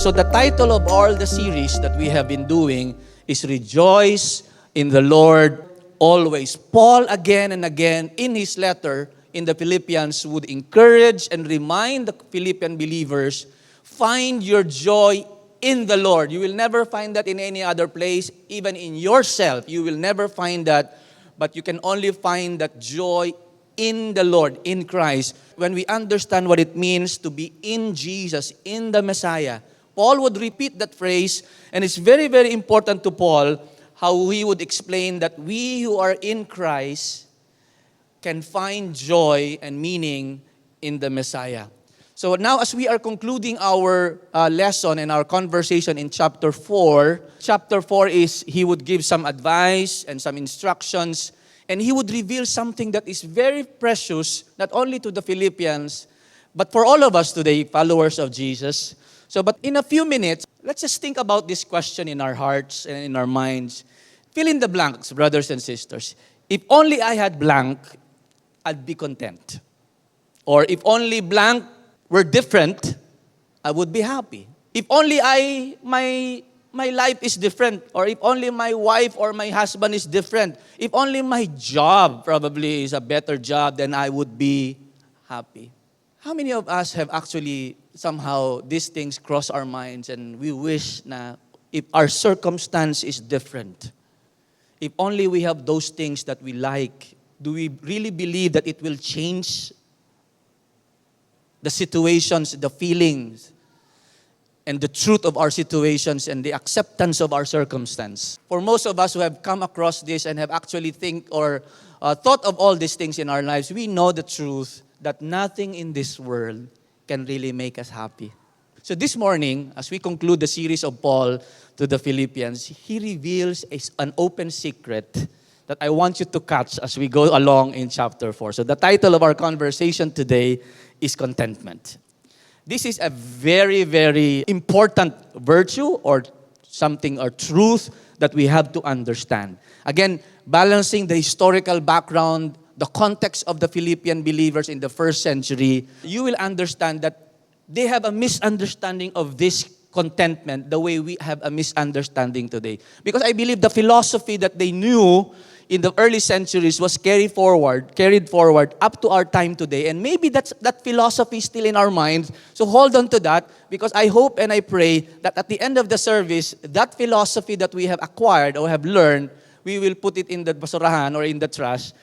So the title of all the series that we have been doing is Rejoice in the Lord Always. Paul again and again in his letter in the Philippians would encourage and remind the Philippian believers, find your joy in the Lord. You will never find that in any other place, even in yourself. You will never find that, but you can only find that joy in the Lord, in Christ. When we understand what it means to be in Jesus, in the Messiah, Paul would repeat that phrase, and it's very, very important to Paul how he would explain that we who are in Christ can find joy and meaning in the Messiah. So now as we are concluding our lesson and our conversation in chapter 4 is he would give some advice and some instructions, and he would reveal something that is very precious, not only to the Philippians, but for all of us today, followers of Jesus. So, but in a few minutes, let's just think about this question in our hearts and in our minds. Fill in the blanks, brothers and sisters. If only I had blank, I'd be content. Or if only blank were different, I would be happy. If only my life is different, or if only my wife or my husband is different, if only my job probably is a better job, then I would be happy. How many of us have actually somehow these things cross our minds and we wish na if our circumstance is different, if only we have those things that we like, do we really believe that it will change the situations, the feelings, and the truth of our situations and the acceptance of our circumstance? For most of us who have come across this and have actually think or thought of all these things in our lives, we know the truth that nothing in this world can really make us happy. So this morning, as we conclude the series of Paul to the Philippians, he reveals an open secret that I want you to catch as we go along in chapter 4. So the title of our conversation today is contentment. This is a very, very important virtue or something or truth that we have to understand. Again, balancing the historical background, the context of the Philippian believers in the first century, you will understand that they have a misunderstanding of this contentment the way we have a misunderstanding today. Because I believe the philosophy that they knew in the early centuries was carried forward up to our time today. And maybe that philosophy is still in our minds. So hold on to that, because I hope and I pray that at the end of the service, that philosophy that we have acquired or have learned, we will put it in the basurahan or in the trash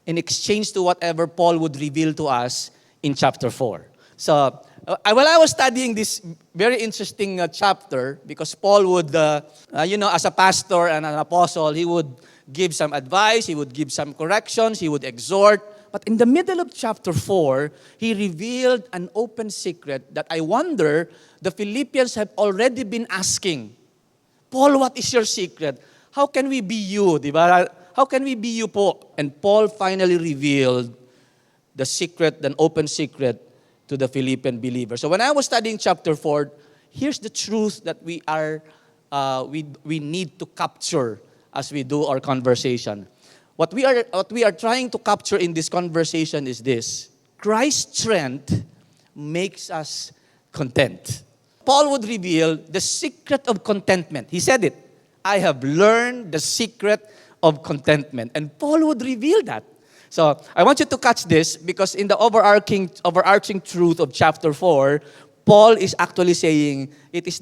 in exchange to whatever Paul would reveal to us in chapter 4. So while I was studying this very interesting chapter, because Paul would, as a pastor and an apostle, he would give some advice, he would give some corrections, he would exhort. But in the middle of chapter 4, he revealed an open secret that I wonder the Philippians have already been asking. Paul, what is your secret? How can we be you? Diba? How can we be you po? And Paul finally revealed the secret, an open secret to the Philippian believers. So when I was studying chapter 4, here's the truth that we need to capture as we do our conversation. What we are trying to capture in this conversation is this: Christ's strength makes us content. Paul would reveal the secret of contentment. He said it. I have learned the secret of contentment. And Paul would reveal that. So I want you to catch this, because in the overarching truth of chapter 4, Paul is actually saying it is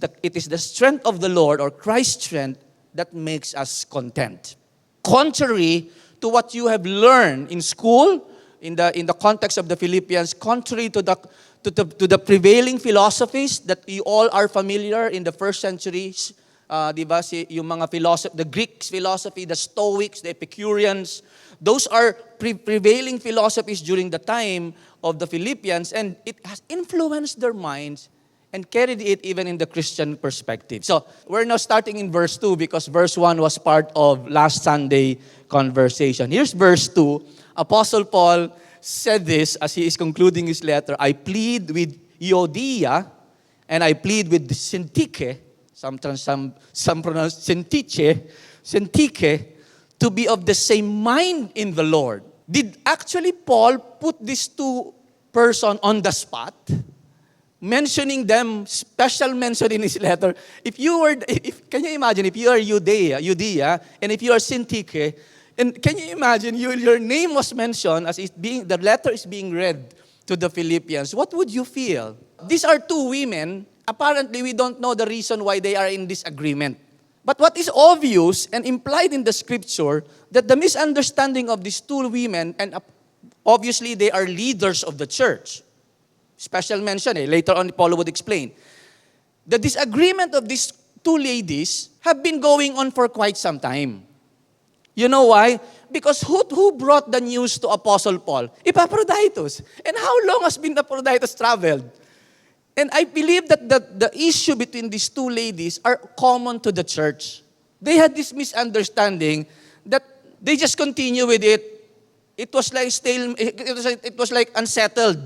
the strength of the Lord, or Christ's strength, that makes us content. Contrary to what you have learned in school, in the context of the Philippians, contrary to the prevailing philosophies that you all are familiar in the first centuries, diba, yung mga philosophy, the Greek philosophy, the Stoics, the Epicureans, those are prevailing philosophies during the time of the Philippians, and it has influenced their minds and carried it even in the Christian perspective. So we're now starting in verse 2, because verse 1 was part of last Sunday conversation. Here's verse 2. Apostle Paul said this as he is concluding his letter: I plead with Euodia and I plead with Syntyche, some pronounce Syntyche, to be of the same mind in the Lord. Did actually Paul put these two persons on the spot? mentioning them, special mention in his letter. Can you imagine, if you are Judea, and if you are Syntyche, and can you imagine, your name was mentioned as the letter is being read to the Philippians, what would you feel? These are two women. Apparently, we don't know the reason why they are in disagreement. But what is obvious and implied in the scripture, that the misunderstanding of these two women, and obviously they are leaders of the church. Special mention, later on Paul would explain. The disagreement of these two ladies have been going on for quite some time. You know why? Because who brought the news to Apostle Paul? Epaphroditus. And how long has been Epaphroditus traveled? And I believe that the issue between these two ladies are common to the church. They had this misunderstanding that they just continue with it. It was like unsettled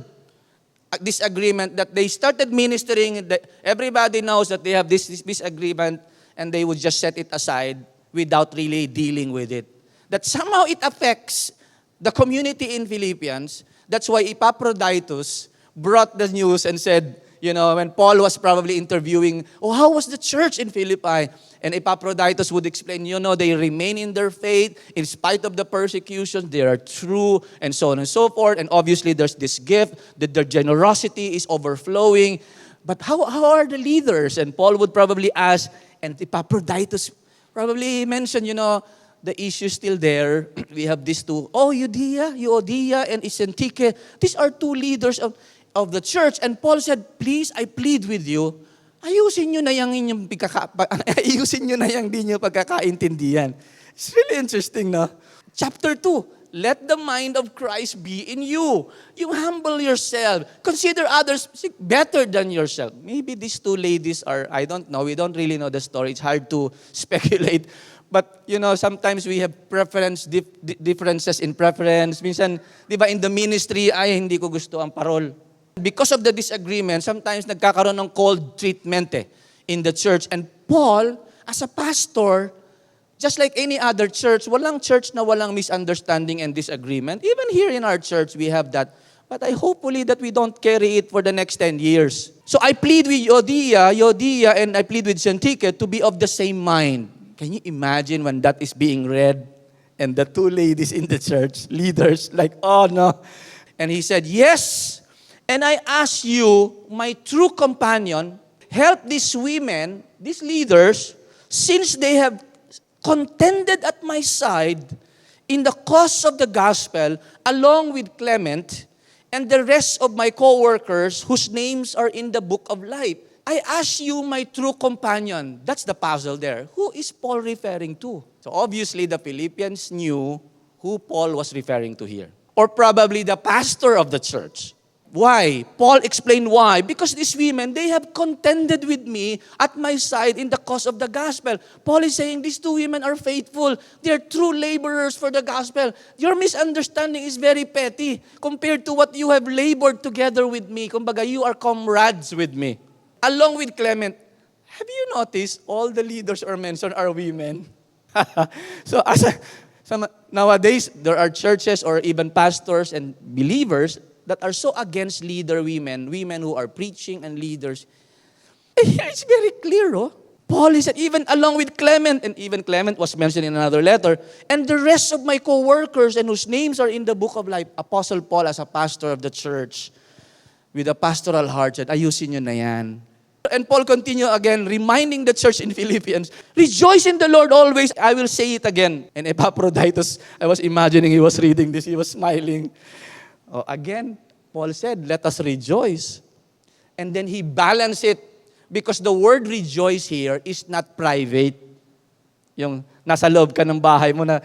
disagreement, that they started ministering. Everybody knows that they have this disagreement, and they would just set it aside without really dealing with it. That somehow it affects the community in Philippians. That's why Epaphroditus brought the news and said, when Paul was probably interviewing, how was the church in Philippi? And Epaphroditus would explain, they remain in their faith in spite of the persecution. They are true, and so on and so forth. And obviously, there's this gift that their generosity is overflowing. But how are the leaders? And Paul would probably ask, and Epaphroditus probably mention, the issue is still there. We have these two, Euodia and Syntyche. These are two leaders of the church. And Paul said, please, I plead with you, ayusin nyo na yung di nyo pagkakaintindihan. It's really interesting, no? Chapter 2, let the mind of Christ be in you. You humble yourself. Consider others better than yourself. Maybe these two ladies are, I don't know, we don't really know the story. It's hard to speculate. But, sometimes we have differences in preference. Minsan, di ba, in the ministry, hindi ko gusto ang parol. Because of the disagreement, sometimes nagkakaroon ng cold treatment in the church. And Paul, as a pastor, just like any other church, walang church na walang misunderstanding and disagreement. Even here in our church, we have that. But I hopefully that we don't carry it for the next 10 years. So I plead with Euodia, and I plead with Syntyche to be of the same mind. Can you imagine when that is being read? And the two ladies in the church, leaders, like, oh no. And he said, yes. And I ask you, my true companion, help these women, these leaders, since they have contended at my side in the cause of the gospel, along with Clement and the rest of my co-workers whose names are in the book of life. I ask you, my true companion. That's the puzzle there. Who is Paul referring to? So obviously the Philippians knew who Paul was referring to here. Or probably the pastor of the church. Why? Paul explained why. Because these women, they have contended with me at my side in the cause of the gospel. Paul is saying these two women are faithful. They are true laborers for the gospel. Your misunderstanding is very petty compared to what you have labored together with me. Kumbaga, you are comrades with me. Along with Clement, have you noticed all the leaders are mentioned are women? So nowadays, there are churches or even pastors and believers that are so against leader women who are preaching and leaders. Here it's very clear, Paul is even along with Clement, and even Clement was mentioned in another letter, and the rest of my co-workers and whose names are in the book of life. Apostle Paul, as a pastor of the church, with a pastoral heart, said, ayusin nyo na yan. And Paul continued again, reminding the church in Philippians, rejoice in the Lord always. I will say it again. And Epaphroditus, I was imagining he was reading this, he was smiling. Again, Paul said, let us rejoice. And then he balanced it because the word rejoice here is not private. Yung nasa loob ka ng bahay mo na,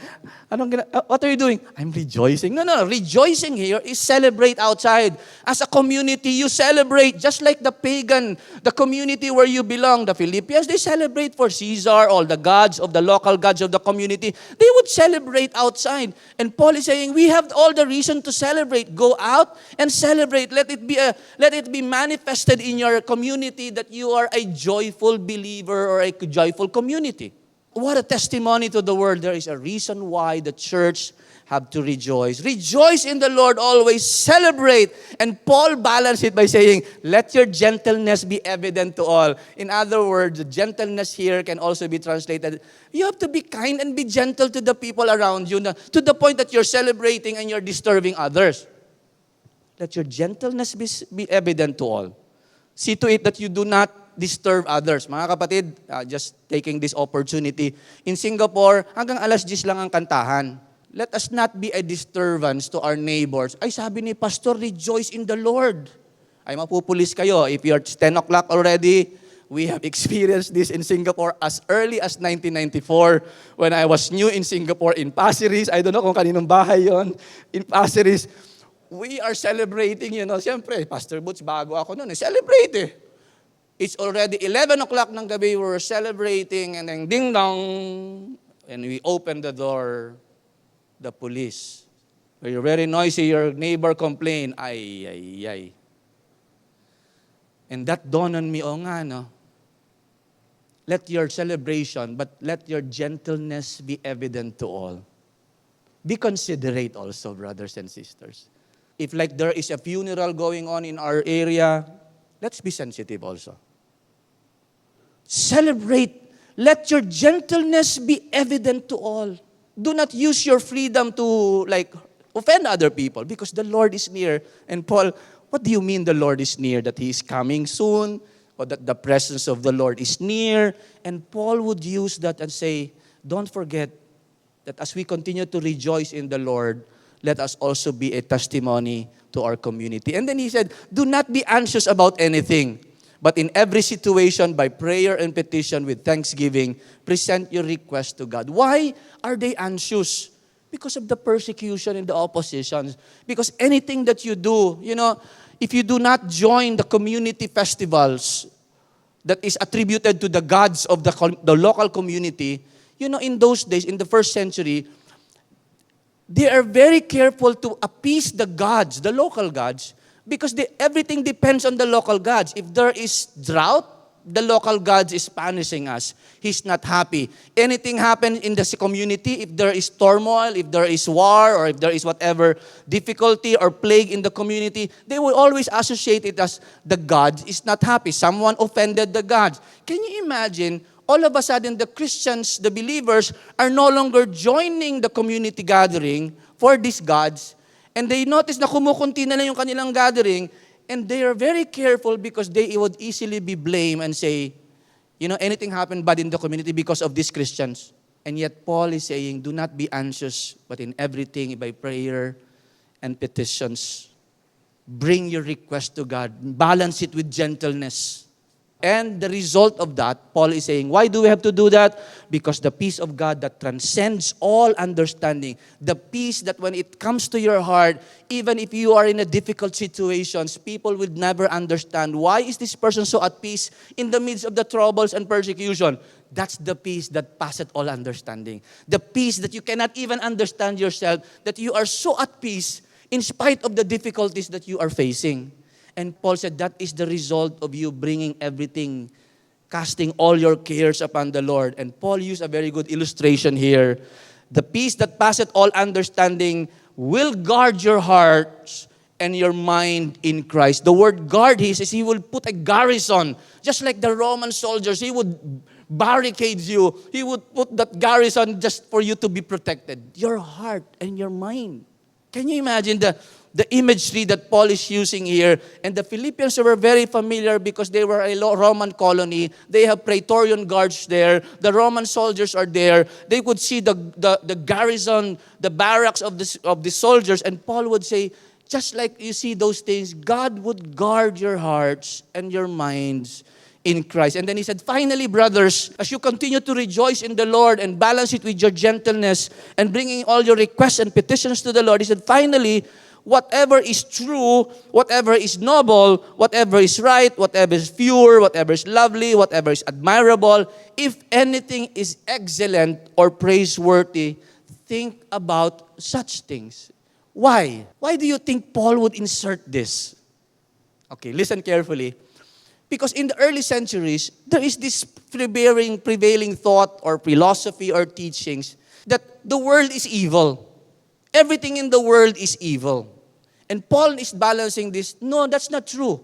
what are you doing? I'm rejoicing. No. Rejoicing here is celebrate outside. As a community, you celebrate just like the pagan, the community where you belong. The Philippians, they celebrate for Caesar, all the gods of the local gods of the community. They would celebrate outside. And Paul is saying, we have all the reason to celebrate. Go out and celebrate. Let it be manifested in your community that you are a joyful believer or a joyful community. What a testimony to the world. There is a reason why the church have to rejoice. Rejoice in the Lord always, celebrate. And Paul balanced it by saying, let your gentleness be evident to all. In other words, gentleness here can also be translated, you have to be kind and be gentle to the people around you, to the point that you're celebrating and you're disturbing others. Let your gentleness be evident to all. See to it that you do not disturb others. Mga kapatid, just taking this opportunity. In Singapore, hanggang alas 10 lang ang kantahan. Let us not be a disturbance to our neighbors. Ay, sabi ni Pastor, rejoice in the Lord. Ay, mapupulis kayo. If you're 10 o'clock already, we have experienced this in Singapore as early as 1994 when I was new in Singapore in Pasir Ris. I don't know kung kaninong bahay yon. In Pasir Ris, we are celebrating, siyempre, Pastor Butch, bago ako noon, celebrate eh. It's already 11 o'clock ng gabi, we were celebrating, and then ding-dong, and we opened the door, the police. You're very noisy, your neighbor complained, ay. And that dawned on me, no? Let your celebration, but let your gentleness be evident to all. Be considerate also, brothers and sisters. If like there is a funeral going on in our area, let's be sensitive also. Celebrate. Let your gentleness be evident to all. Do not use your freedom to offend other people because the Lord is near. And Paul, what do you mean the Lord is near? That He is coming soon? Or that the presence of the Lord is near? And Paul would use that and say, don't forget that as we continue to rejoice in the Lord, let us also be a testimony to our community. And then he said, do not be anxious about anything, but in every situation, by prayer and petition with thanksgiving, present your request to God. Why are they anxious? Because of the persecution and the opposition. Because anything that you do, if you do not join the community festivals that is attributed to the gods of the local community, in those days, in the first century, they are very careful to appease the gods, the local gods, because everything depends on the local gods. If there is drought, the local gods is punishing us. He's not happy. Anything happens in the community, if there is turmoil, if there is war, or if there is whatever difficulty or plague in the community, they will always associate it as the God is not happy. Someone offended the gods. Can you imagine? All of a sudden, the Christians, the believers, are no longer joining the community gathering for these gods. And they notice na kumukunti na lang yung kanilang gathering. And they are very careful because they would easily be blamed and say, anything happened bad in the community because of these Christians. And yet Paul is saying, do not be anxious, but in everything, by prayer and petitions, bring your request to God. Balance it with gentleness. And the result of that, Paul is saying, why do we have to do that? Because the peace of God that transcends all understanding, the peace that when it comes to your heart, even if you are in a difficult situations, people will never understand, why is this person so at peace in the midst of the troubles and persecution? That's the peace that passeth all understanding. The peace that you cannot even understand yourself, that you are so at peace in spite of the difficulties that you are facing. And Paul said that is the result of you bringing everything, casting all your cares upon the Lord. And Paul used a very good illustration here. The peace that passeth all understanding will guard your hearts and your mind in Christ. The word guard, he says, he will put a garrison. Just like the Roman soldiers, he would barricade you. He would put that garrison just for you to be protected. Your heart and your mind. Can you imagine the imagery that Paul is using here? And the Philippians were very familiar because they were a Roman colony. They have Praetorian guards there. The Roman soldiers are there. They would see the garrison, the barracks of the soldiers. And Paul would say, just like you see those things, God would guard your hearts and your minds in Christ. And then he said, finally, brothers, as you continue to rejoice in the Lord and balance it with your gentleness and bringing all your requests and petitions to the Lord, he said, finally, whatever is true, whatever is noble, whatever is right, whatever is pure, whatever is lovely, whatever is admirable, if anything is excellent or praiseworthy, think about such things. Why? Why do you think Paul would insert this? Okay, listen carefully. Because in the early centuries, there is this prevailing thought or philosophy or teachings that the world is evil. Everything in the world is evil. And Paul is balancing this. No, that's not true.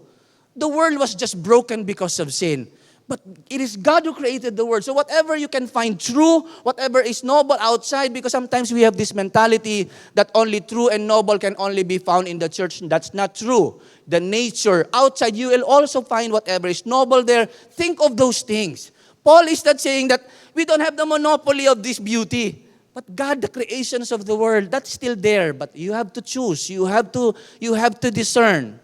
The world was just broken because of sin. But it is God who created the world. So whatever you can find true, whatever is noble outside, because sometimes we have this mentality that only true and noble can only be found in the church. That's not true. The nature outside, you will also find whatever is noble there. Think of those things. Paul is not saying that we don't have the monopoly of this beauty. But God, the creations of the world, that's still there. But you have to choose. You have to discern.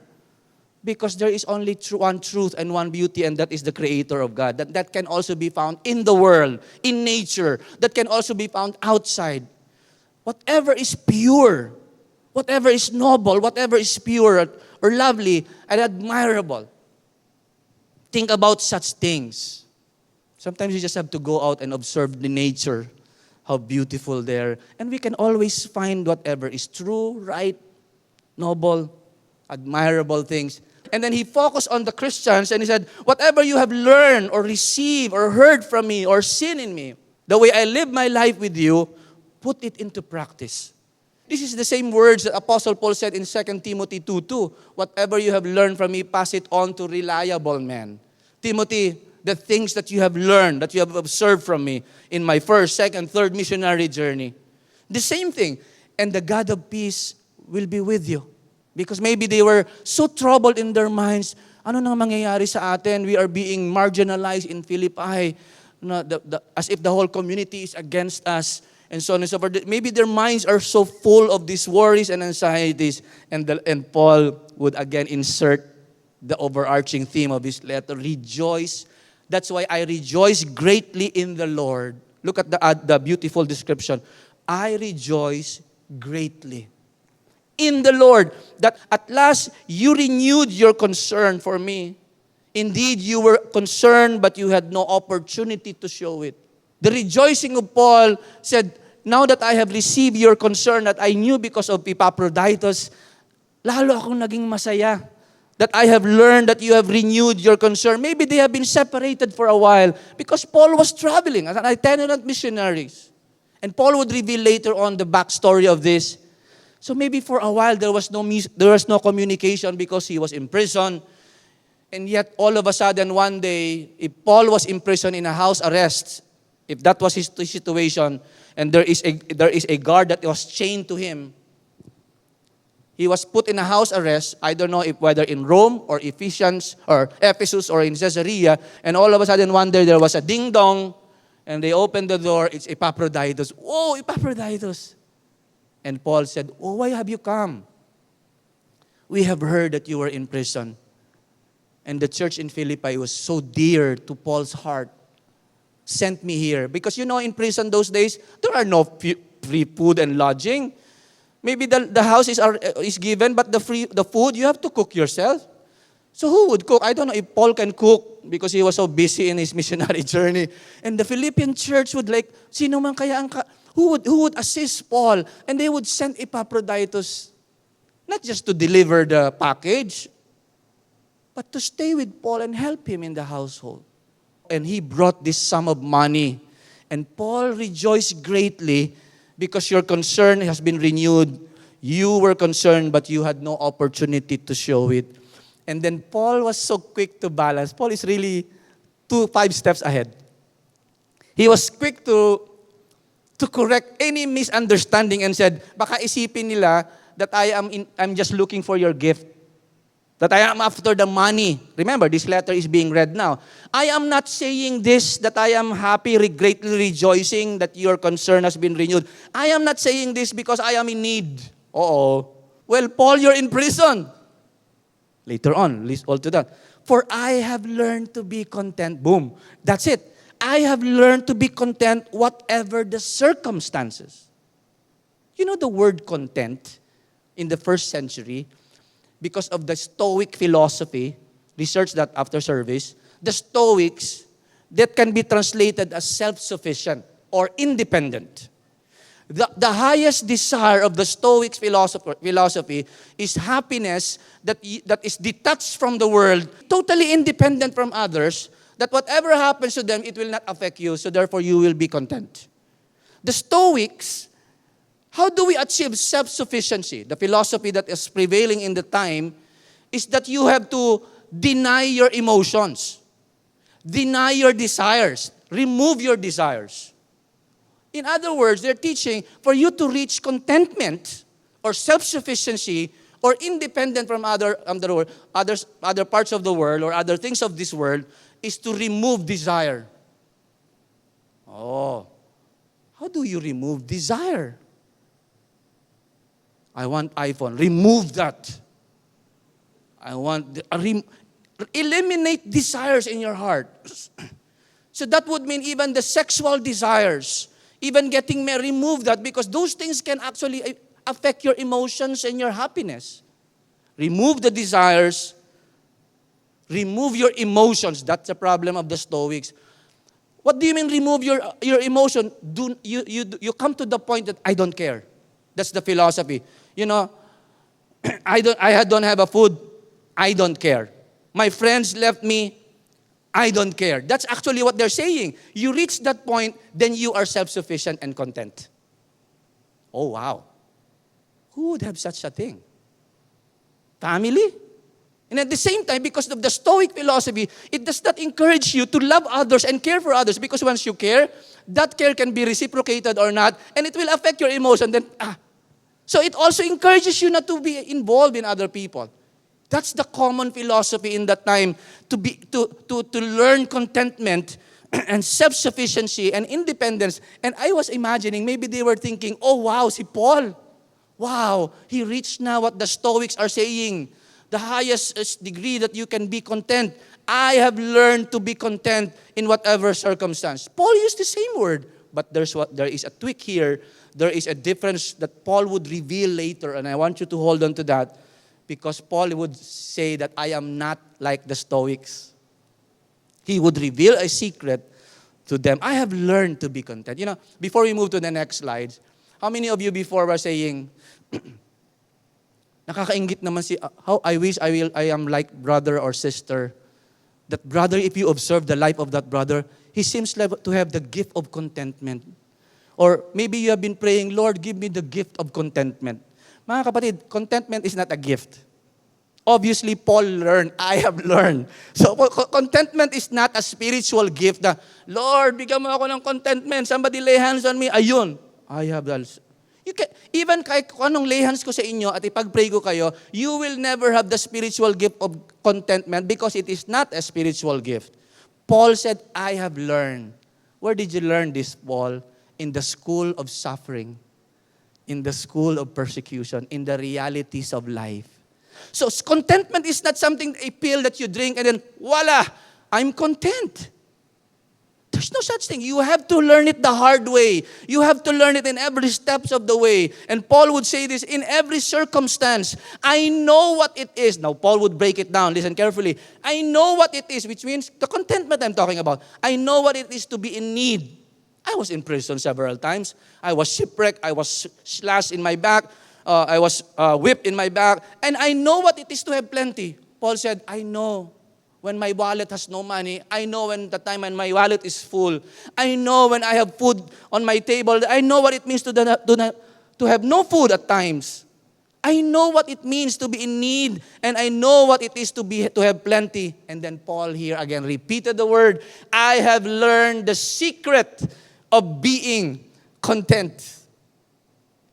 Because there is only one truth and one beauty, and that is the Creator of God. That can also be found in the world, in nature. That can also be found outside. Whatever is pure, whatever is noble, whatever is pure or lovely and admirable. Think about such things. Sometimes you just have to go out and observe the nature, how beautiful there. And we can always find whatever is true, right, noble, admirable things. And then he focused on the Christians and he said, whatever you have learned or received or heard from me or seen in me, the way I live my life with you, put it into practice. This is the same words that Apostle Paul said in 2 Timothy 2:2. Whatever you have learned from me, pass it on to reliable men. Timothy, the things that you have learned, that you have observed from me in my first, second, third missionary journey. The same thing. And the God of peace will be with you. Because maybe they were so troubled in their minds, ano nang mangyayari sa atin? We are being marginalized in Philippi. As if the whole community is against us. And so on and so forth. Maybe their minds are so full of these worries and anxieties. And Paul would again insert the overarching theme of his letter. Rejoice. That's why I rejoice greatly in the Lord. Look at the beautiful description. I rejoice greatly in the Lord, that at last you renewed your concern for me. Indeed, you were concerned, but you had no opportunity to show it. The rejoicing of Paul said, now that I have received your concern that I knew because of Epaphroditus, lalo akong naging masaya. That I have learned that you have renewed your concern. Maybe they have been separated for a while because Paul was traveling as an itinerant missionary. And Paul would reveal later on the backstory of this. So maybe for a while there was no communication because he was in prison. And yet all of a sudden one day, if Paul was in prison in a house arrest, if that was his situation, and there is a guard that was chained to him, he was put in a house arrest. I don't know whether in Rome or Ephesus or in Caesarea. And all of a sudden one day there was a ding dong, and they opened the door. It's Epaphroditus. Oh, Epaphroditus! And Paul said, oh, why have you come? We have heard that you were in prison. And the church in Philippi was so dear to Paul's heart. Sent me here. Because in prison those days, there are no free food and lodging. Maybe the house is given, but the food, you have to cook yourself. So who would cook? I don't know if Paul can cook because he was so busy in his missionary journey. And the Philippian church would sino man kaya who would assist Paul? And they would send Epaphroditus, not just to deliver the package, but to stay with Paul and help him in the household. And he brought this sum of money. And Paul rejoiced greatly because your concern has been renewed. You were concerned, but you had no opportunity to show it. And then Paul was so quick to balance. Paul is really 5 steps ahead. He was quick to correct any misunderstanding and said, baka isipin nila that I'm just looking for your gift. That I am after the money. Remember, this letter is being read now. I am not saying this, that I am happy, greatly rejoicing that your concern has been renewed. I am not saying this because I am in need. Well, Paul, you're in prison. Later on, list all to that. For I have learned to be content. Boom. That's it. I have learned to be content whatever the circumstances. You know the word content in the first century, because of the Stoic philosophy, research that after service, the Stoics, that can be translated as self-sufficient or independent. The highest desire of the Stoic philosophy is happiness that is detached from the world, totally independent from others, that whatever happens to them, it will not affect you, so therefore you will be content. The Stoics How do we achieve self-sufficiency? The philosophy that is prevailing in the time is that you have to deny your emotions, deny your desires, remove your desires. In other words, they're teaching for you to reach contentment or self-sufficiency or independent from other parts of the world or other things of this world is to remove desire. Oh, how do you remove desire? I want iPhone. Remove that. I want, eliminate desires in your heart. So that would mean even the sexual desires, even getting married, remove that because those things can actually affect your emotions and your happiness. Remove the desires. Remove your emotions. That's the problem of the Stoics. What do you mean remove your emotion? You come to the point that I don't care. That's the philosophy. You know, I don't have a food. I don't care. My friends left me. I don't care. That's actually what they're saying. You reach that point, then you are self-sufficient and content. Oh, wow. Who would have such a thing? Family? And at the same time, because of the Stoic philosophy, it does not encourage you to love others and care for others because once you care, that care can be reciprocated or not, and it will affect your emotion. So it also encourages you not to be involved in other people. That's the common philosophy in that time, to learn contentment and self-sufficiency and independence. And I was imagining, maybe they were thinking, oh wow, si Paul, wow, he reached now what the Stoics are saying, the highest degree that you can be content. I have learned to be content in whatever circumstance. Paul used the same word, but there is a tweak here. There is a difference that Paul would reveal later, and I want you to hold on to that. Because Paul would say that I am not like the Stoics. He would reveal a secret to them. I have learned to be content. You know, before we move to the next slide, how many of you before were saying, nakakaingit naman how I wish I am like brother or sister. That brother, if you observe the life of that brother, he seems to have the gift of contentment. Or maybe you have been praying, Lord, give me the gift of contentment. Mga kapatid, contentment is not a gift. Obviously, Paul learned. I have learned. So, contentment is not a spiritual gift na, Lord, bigyan mo ako ng contentment. Somebody lay hands on me. Ayun. I have that. Even kahit kung anong lay hands ko sa inyo at ipag-pray ko kayo, you will never have the spiritual gift of contentment because it is not a spiritual gift. Paul said, I have learned. Where did you learn this, Paul? In the school of suffering. In the school of persecution, in the realities of life. So contentment is not something, a pill that you drink and then, voila, I'm content. There's no such thing. You have to learn it the hard way. You have to learn it in every steps of the way. And Paul would say this, in every circumstance, I know what it is. Now, Paul would break it down. Listen carefully. I know what it is, which means the contentment I'm talking about. I know what it is to be in need. I was in prison several times. I was shipwrecked. I was slashed in my back. I was whipped in my back. And I know what it is to have plenty. Paul said, I know when my wallet has no money. I know when the time when my wallet is full. I know when I have food on my table. I know what it means to have no food at times. I know what it means to be in need. And I know what it is to have plenty. And then Paul here again repeated the word, I have learned the secret of being content.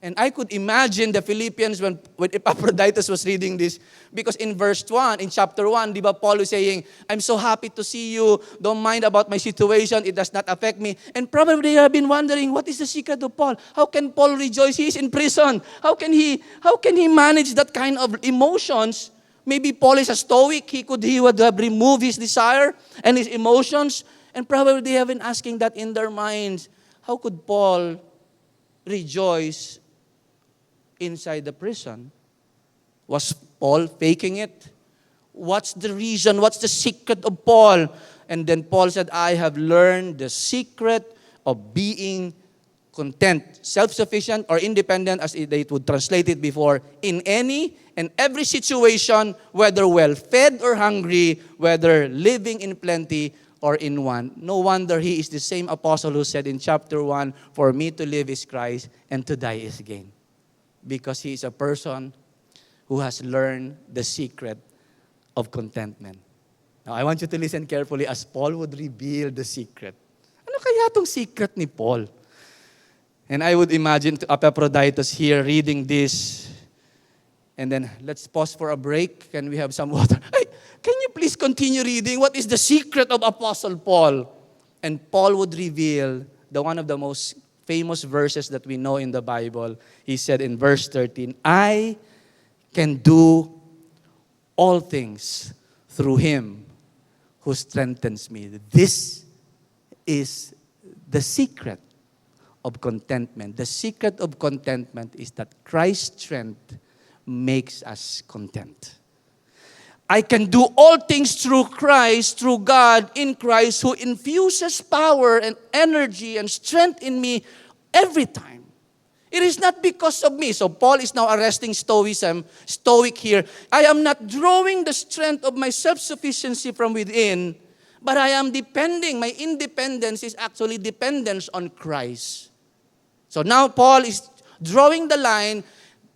And I could imagine the Philippians when Epaphroditus was reading this, because in verse 1, in chapter 1, di ba, Paul is saying, I'm so happy to see you, don't mind about my situation, it does not affect me. And probably they have been wondering, what is the secret of Paul? How can Paul rejoice? He is in prison. How can he manage that kind of emotions? Maybe Paul is a Stoic, he would have removed his desire and his emotions. And probably they have been asking that in their minds. How could Paul rejoice inside the prison? Was Paul faking it? What's the reason? What's the secret of Paul? And then Paul said, I have learned the secret of being content, self-sufficient or independent, as they would translate it before, in any and every situation, whether well-fed or hungry, whether living in plenty or in one. No wonder he is the same apostle who said in chapter 1, "For me to live is Christ, and to die is gain." Because he is a person who has learned the secret of contentment. Now, I want you to listen carefully as Paul would reveal the secret. Ano kaya itong secret ni Paul? And I would imagine Epaphroditus here reading this. And then, let's pause for a break. Can we have some water? Hey, can you please continue reading? What is the secret of Apostle Paul? And Paul would reveal one of the most famous verses that we know in the Bible. He said in verse 13, "I can do all things through Him who strengthens me." This is the secret of contentment. The secret of contentment is that Christ's strength makes us content. I can do all things through Christ, through God, in Christ, who infuses power and energy and strength in me every time. It is not because of me. So Paul is now arresting Stoicism, Stoic here. I am not drawing the strength of my self-sufficiency from within, but I am depending. My independence is actually dependence on Christ. So now Paul is drawing the line,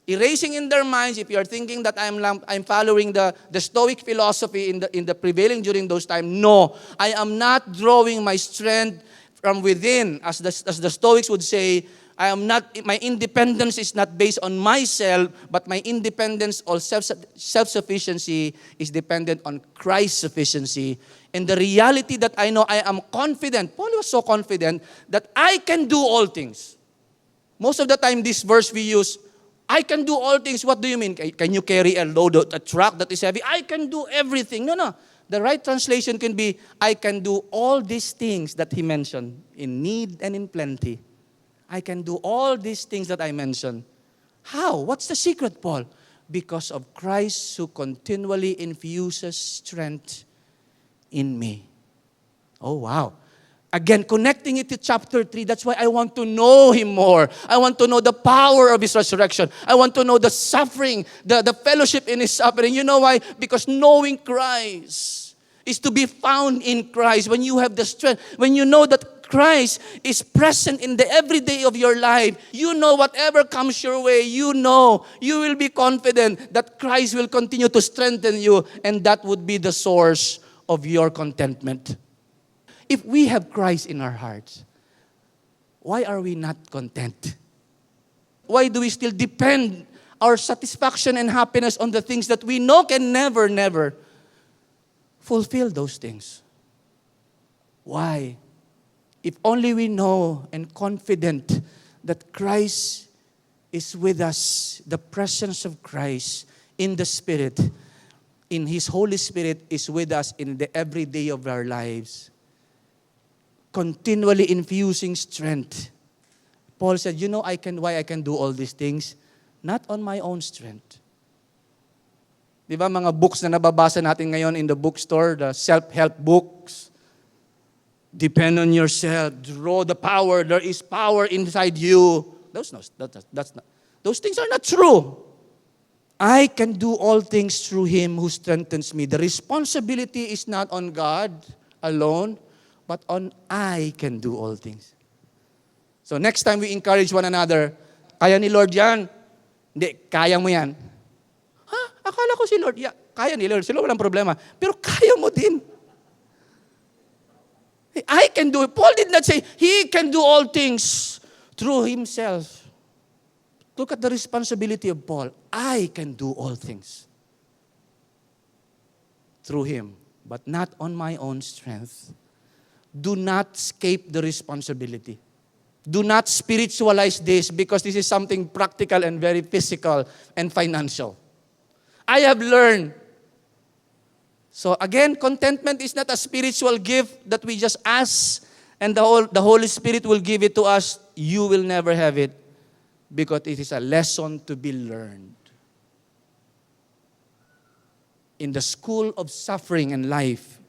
erasing in their minds, if you are thinking that I'm following the Stoic philosophy in the prevailing during those times, no, I am not drawing my strength from within. As the Stoics would say, my independence is not based on myself, but my independence or self-sufficiency is dependent on Christ's sufficiency. And the reality that I know, I am confident, Paul was so confident, that I can do all things. Most of the time, this verse we use, I can do all things. What do you mean? Can you carry a load, a truck that is heavy? I can do everything. No. The right translation can be, I can do all these things that he mentioned, in need and in plenty. I can do all these things that I mentioned. How? What's the secret, Paul? Because of Christ who continually infuses strength in me. Oh, wow. Again, connecting it to chapter 3, that's why I want to know Him more. I want to know the power of His resurrection. I want to know the suffering, the fellowship in His suffering. You know why? Because knowing Christ is to be found in Christ. When you have the strength, when you know that Christ is present in the everyday of your life, you know whatever comes your way, you know, you will be confident that Christ will continue to strengthen you, and that would be the source of your contentment. If we have Christ in our hearts, why are we not content? Why do we still depend our satisfaction and happiness on the things that we know can never fulfill those things? Why? If only we know and confident that Christ is with us, the presence of Christ in the Spirit, in His Holy Spirit is with us in the everyday of our lives, continually infusing strength. Paul said, you know why I can do all these things? Not on my own strength. Di ba mga books na nababasa natin ngayon in the bookstore, the self-help books, depend on yourself, draw the power, there is power inside you. Those things are not true. I can do all things through Him who strengthens me. The responsibility is not on God alone, but on I can do all things. So next time we encourage one another, kaya ni Lord yan. Hindi, kaya mo yan. Akala ko si Lord, kaya ni Lord, sila walang problema. Pero kaya mo din. I can do it. Paul did not say, He can do all things through Himself. Look at the responsibility of Paul. I can do all things through Him, but not on my own strength. Do not escape the responsibility. Do not spiritualize this, because this is something practical and very physical and financial. I have learned. So again, contentment is not a spiritual gift that we just ask and the Holy Spirit will give it to us. You will never have it, because it is a lesson to be learned. In the school of suffering and life.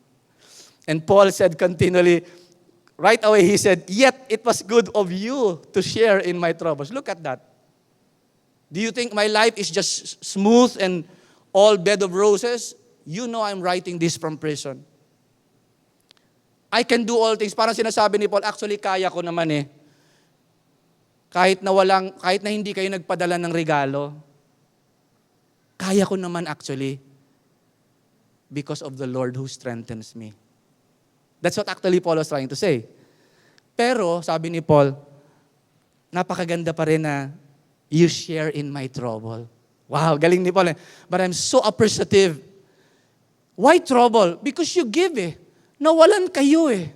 And Paul said continually, right away he said, yet it was good of you to share in my troubles. Look at that. Do you think my life is just smooth and all bed of roses? You know I'm writing this from prison. I can do all things. Parang sinasabi ni Paul, actually, kaya ko naman eh. Kahit na hindi kayo nagpadala ng regalo, kaya ko naman actually because of the Lord who strengthens me. That's what actually Paul was trying to say. Pero, sabi ni Paul, napakaganda pa rin na you share in my trouble. Wow, galing ni Paul. But I'm so appreciative. Why trouble? Because you give eh. Nawalan kayo eh.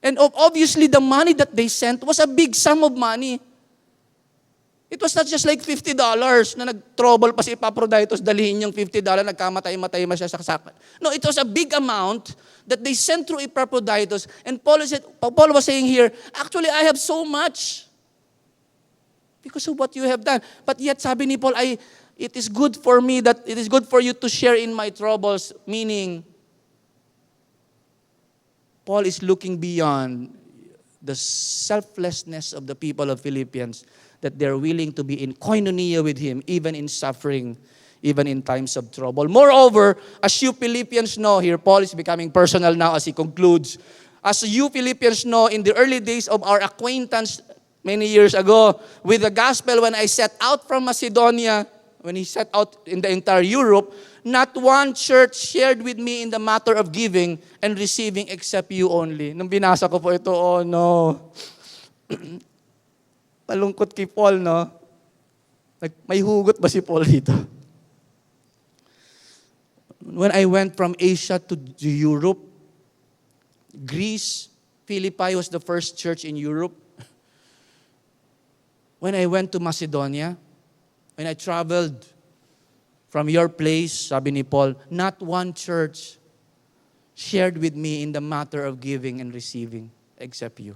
And obviously, the money that they sent was a big sum of money. It was not just like $50 na nag-trouble pa si Epaphroditus, dalihin yung $50, nagkamatay-matay siya sa sakit. No, it was a big amount that they sent through Epaphroditus. And Paul was saying here, actually, I have so much because of what you have done. But yet, sabi ni Paul, it is good for me that it is good for you to share in my troubles, meaning, Paul is looking beyond the selflessness of the people of Philippians, that they're willing to be in koinonia with him, even in suffering, even in times of trouble. Moreover, as you Philippians know, here Paul is becoming personal now as he concludes. As you Philippians know, in the early days of our acquaintance many years ago with the gospel, when I set out from Macedonia, when he set out in the entire Europe, not one church shared with me in the matter of giving and receiving except you only. Nung binasa ko po ito, oh no. Malungkot kay Paul, no? May hugot ba si Paul dito? When I went from Asia to Europe, Greece, Philippi was the first church in Europe. When I went to Macedonia, when I traveled from your place, sabi ni Paul, not one church shared with me in the matter of giving and receiving except you.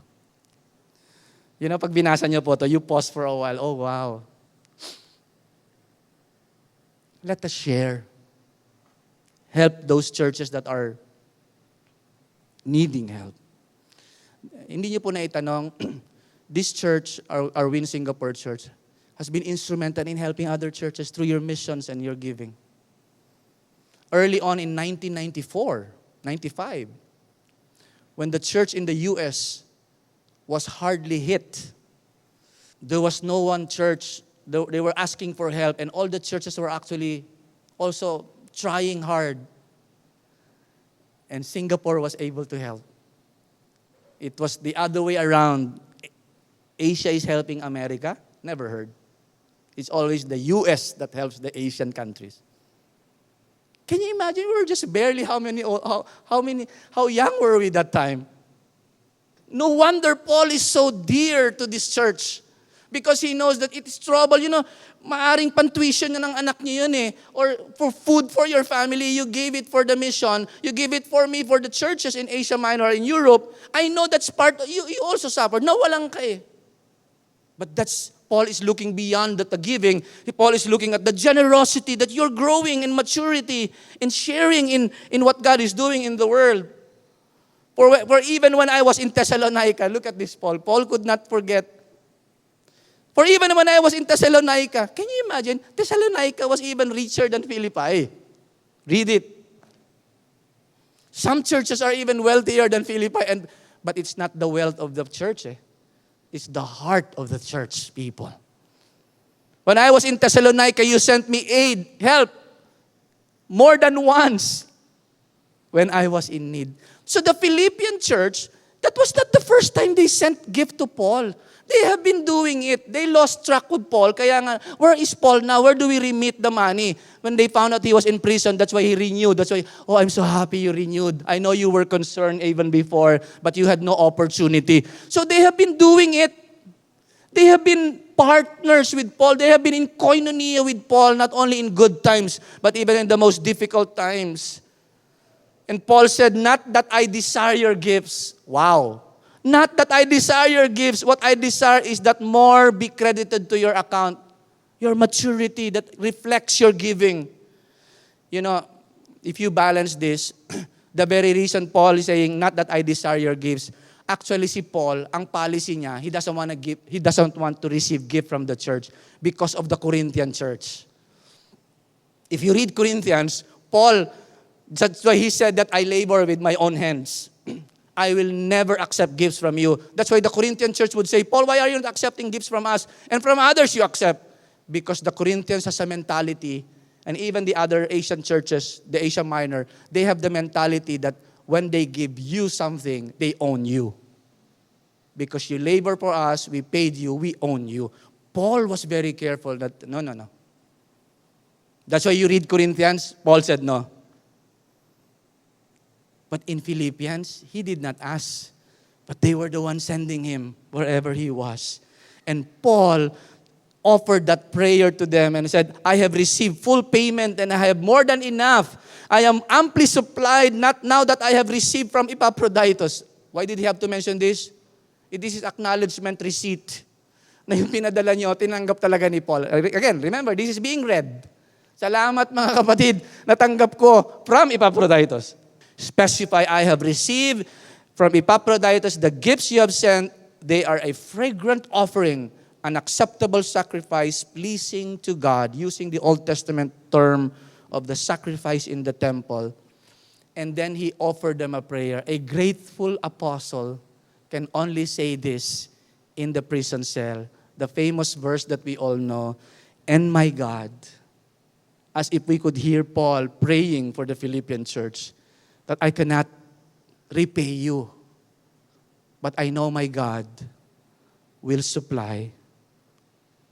You know, pag binasa niyo po ito, you pause for a while. Oh, wow. Let us share. Help those churches that are needing help. Hindi niyo po naitanong, this church, our Win Singapore Church, has been instrumental in helping other churches through your missions and your giving. Early on in 1994, 95, when the church in the U.S. was hardly hit, there was no one church, they were asking for help, and all the churches were actually also trying hard. And Singapore was able to help. It was the other way around. Asia is helping America. Never heard. It's always the U.S. that helps the Asian countries. Can you imagine? We were just barely how young were we that time? No wonder Paul is so dear to this church. Because he knows that it is trouble. You know, maaring pantuition na ng anak niyo yun eh. Or for food for your family, you gave it for the mission. You give it for me for the churches in Asia Minor, in Europe. I know that's part, you also suffered. Nawalan ka eh. But Paul is looking beyond the giving. Paul is looking at the generosity that you're growing in maturity, in sharing in what God is doing in the world. For even when I was in Thessalonica, look at this, Paul. Paul could not forget. For even when I was in Thessalonica, can you imagine? Thessalonica was even richer than Philippi. Read it. Some churches are even wealthier than Philippi, but it's not the wealth of the church. It's the heart of the church people. When I was in Thessalonica, you sent me aid, help, more than once when I was in need. So the Philippian church, that was not the first time they sent gift to Paul. They have been doing it. They lost track with Paul. Kaya nga, where is Paul now? Where do we remit the money? When they found out he was in prison, that's why he renewed. That's why, oh, I'm so happy you renewed. I know you were concerned even before, but you had no opportunity. So they have been doing it. They have been partners with Paul. They have been in koinonia with Paul, not only in good times, but even in the most difficult times. And Paul said, not that I desire your gifts. Wow. Not that I desire your gifts. What I desire is that more be credited to your account. Your maturity that reflects your giving. You know, if you balance this, the very reason Paul is saying, not that I desire your gifts. Actually, si Paul, ang policy niya, he doesn't want to receive gift from the church because of the Corinthian church. If you read Corinthians, Paul, that's why he said that I labor with my own hands. I will never accept gifts from you. That's why the Corinthian church would say, Paul, why are you not accepting gifts from us? And from others you accept. Because the Corinthians has a mentality, and even the other Asian churches, the Asia Minor, they have the mentality that when they give you something, they own you. Because you labor for us, we paid you, we own you. Paul was very careful that, no. That's why you read Corinthians, Paul said no. But in Philippians, he did not ask. But they were the ones sending him wherever he was. And Paul offered that prayer to them and said, I have received full payment and I have more than enough. I am amply supplied, not now that I have received from Epaphroditus. Why did he have to mention this? This is acknowledgement receipt. Na yung pinadala nyo, tinanggap talaga ni Paul. Again, remember, this is being read. Salamat mga kapatid, natanggap ko from Epaphroditus. Specify, I have received from Epaphroditus the gifts you have sent. They are a fragrant offering, an acceptable sacrifice pleasing to God, using the Old Testament term of the sacrifice in the temple. And then he offered them a prayer. A grateful apostle can only say this in the prison cell. The famous verse that we all know, and my God, as if we could hear Paul praying for the Philippian church, that I cannot repay you, but I know my God will supply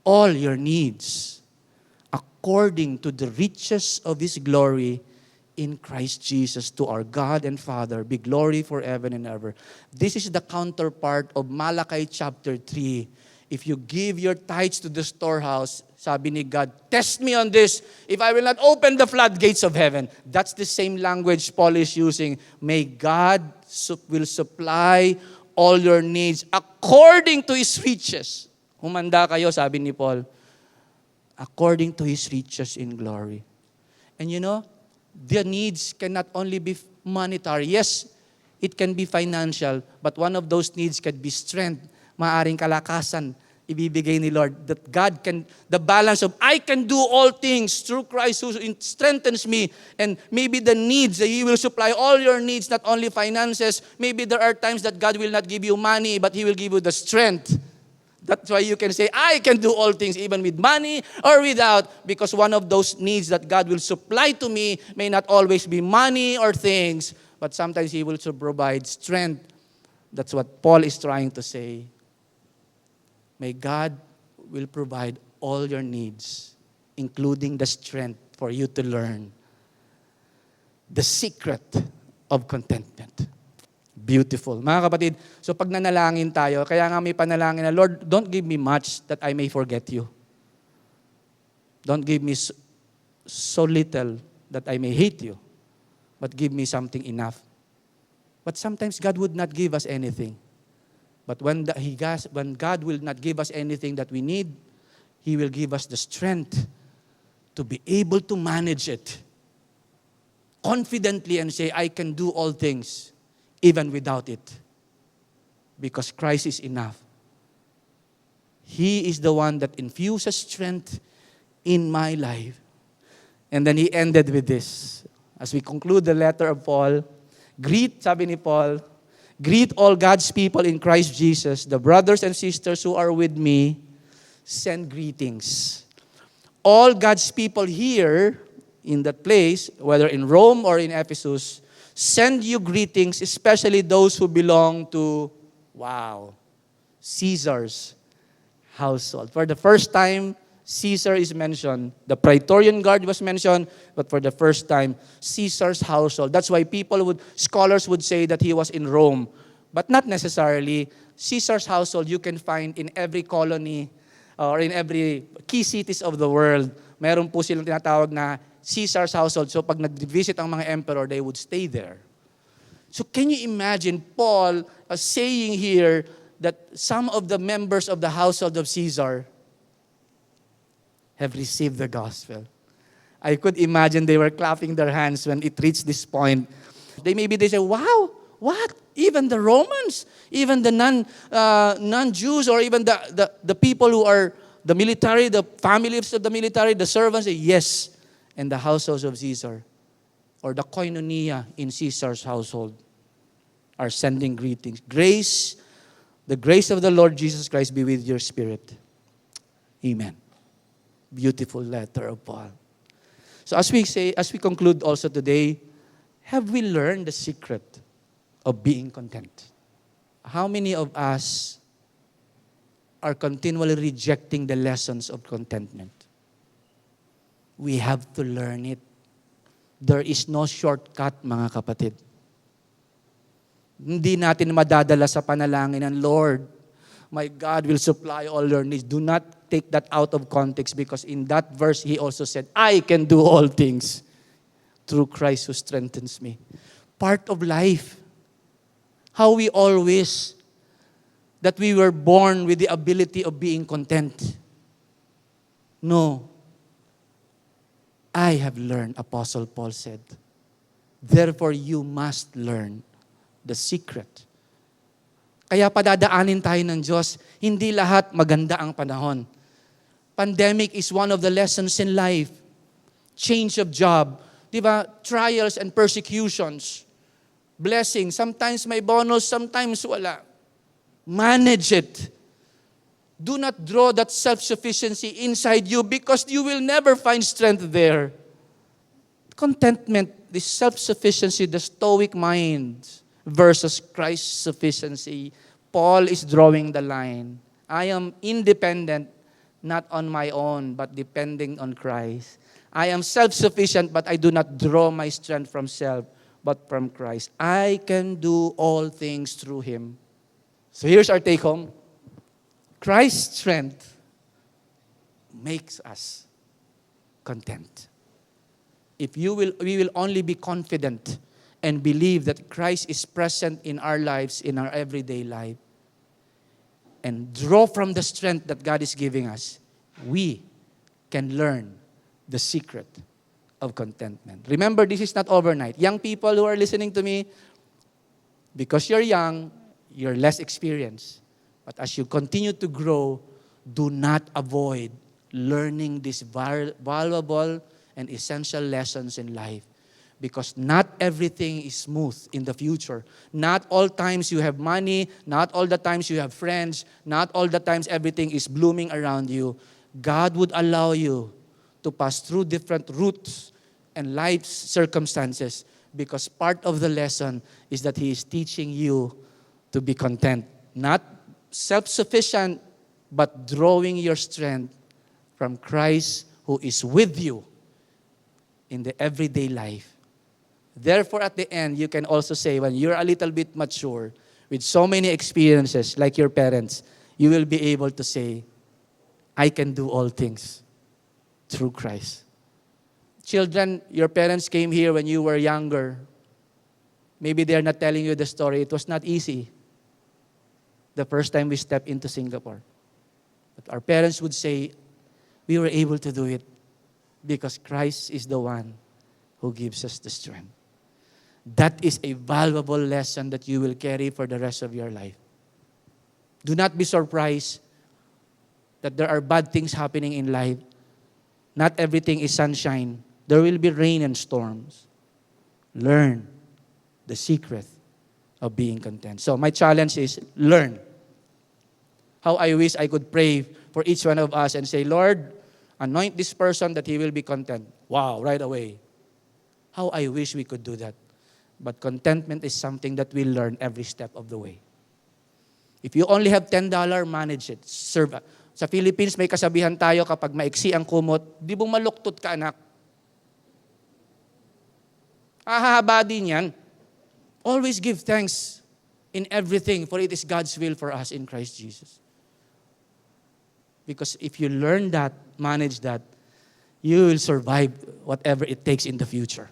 all your needs according to the riches of His glory in Christ Jesus. To our God and Father be glory forever and ever. This is the counterpart of Malachi chapter 3. If you give your tithes to the storehouse, sabi ni God, test me on this if I will not open the floodgates of heaven. That's the same language Paul is using. May God will supply all your needs according to His riches. Humanda kayo, sabi ni Paul, according to His riches in glory. And you know, the needs cannot only be monetary. Yes, it can be financial, but one of those needs can be strength, maaring kalakasan, ibibigay ni Lord, that God can, the balance of, I can do all things through Christ who strengthens me, and maybe the needs, that He will supply all your needs, not only finances. Maybe there are times that God will not give you money, but He will give you the strength. That's why you can say, I can do all things, even with money or without, because one of those needs that God will supply to me may not always be money or things, but sometimes He will provide strength. That's what Paul is trying to say. May God will provide all your needs, including the strength for you to learn the secret of contentment. Beautiful. Mga kapatid, so pag nanalangin tayo, kaya nga may panalangin na, Lord, don't give me much that I may forget you. Don't give me so little that I may hate you, but give me something enough. But sometimes God would not give us anything. But when God will not give us anything that we need, He will give us the strength to be able to manage it confidently and say, I can do all things even without it, because Christ is enough. He is the one that infuses strength in my life. And then he ended with this. As we conclude the letter of Paul, sabi ni Paul, greet all God's people in Christ Jesus. The brothers and sisters who are with me, send greetings. All God's people here in that place, whether in Rome or in Ephesus, send you greetings, especially those who belong to, Caesar's household. For the first time, Caesar is mentioned. The Praetorian Guard was mentioned, but for the first time, Caesar's household. That's why scholars would say that he was in Rome. But not necessarily. Caesar's household you can find in every colony or in every key cities of the world. Meron po silang tinatawag na Caesar's household. So pag nag-visit ang mga emperor, they would stay there. So can you imagine Paul saying here that some of the members of the household of Caesar have received the gospel? I could imagine they were clapping their hands when it reached this point. They say, wow, what? Even the Romans, even the non-Jews, or even the people who are the military, the families of the military, the servants say, yes. And the households of Caesar, or the koinonia in Caesar's household. are sending greetings. The grace of the Lord Jesus Christ be with your spirit. Amen. Beautiful letter of Paul. So as we conclude also today, have we learned the secret of being content? How many of us are continually rejecting the lessons of contentment? We have to learn it. There is no shortcut, mga kapatid. Hindi natin madadala sa panalangin ng Lord, my God will supply all your needs. Do not take that out of context, because in that verse, He also said, I can do all things through Christ who strengthens me. Part of life. How we all wish that we were born with the ability of being content. No. I have learned, Apostle Paul said. Therefore, you must learn the secret. Kaya padadaanin tayo ng Diyos, hindi lahat maganda ang panahon. Pandemic is one of the lessons in life. Change of job, di ba? Trials and persecutions. Blessing, sometimes may bonus, sometimes wala. Manage it. Do not draw that self-sufficiency inside you, because you will never find strength there. Contentment, the self-sufficiency, the stoic mind versus Christ's sufficiency. Paul is drawing the line. I am independent, not on my own, but depending on Christ. I am self-sufficient, but I do not draw my strength from self, but from Christ. I can do all things through Him. So here's our take home. Christ's strength makes us content. We will only be confident and believe that Christ is present in our lives, in our everyday life, and draw from the strength that God is giving us, we can learn the secret of contentment. Remember, this is not overnight. Young people who are listening to me, because you're young, you're less experienced. But as you continue to grow, do not avoid learning these valuable and essential lessons in life. Because not everything is smooth in the future. Not all times you have money, not all the times you have friends, not all the times everything is blooming around you. God would allow you to pass through different routes and life's circumstances, because part of the lesson is that He is teaching you to be content. Not self-sufficient, but drawing your strength from Christ who is with you in the everyday life. Therefore, at the end, you can also say, when you're a little bit mature, with so many experiences like your parents, you will be able to say, I can do all things through Christ. Children, your parents came here when you were younger. Maybe they're not telling you the story. It was not easy the first time we stepped into Singapore. But our parents would say, we were able to do it because Christ is the one who gives us the strength. That is a valuable lesson that you will carry for the rest of your life. Do not be surprised that there are bad things happening in life. Not everything is sunshine. There will be rain and storms. Learn the secret of being content. So my challenge is learn. How I wish I could pray for each one of us and say, Lord, anoint this person that he will be content. Wow, right away. How I wish we could do that. But contentment is something that we learn every step of the way. If you only have $10, manage it. Serve. Sa Philippines, may kasabihan tayo, kapag maiksi ang kumot, di mo maluktot ka, anak. Hahaba din yan. Always give thanks in everything, for it is God's will for us in Christ Jesus. Because if you learn that, manage that, you will survive whatever it takes in the future.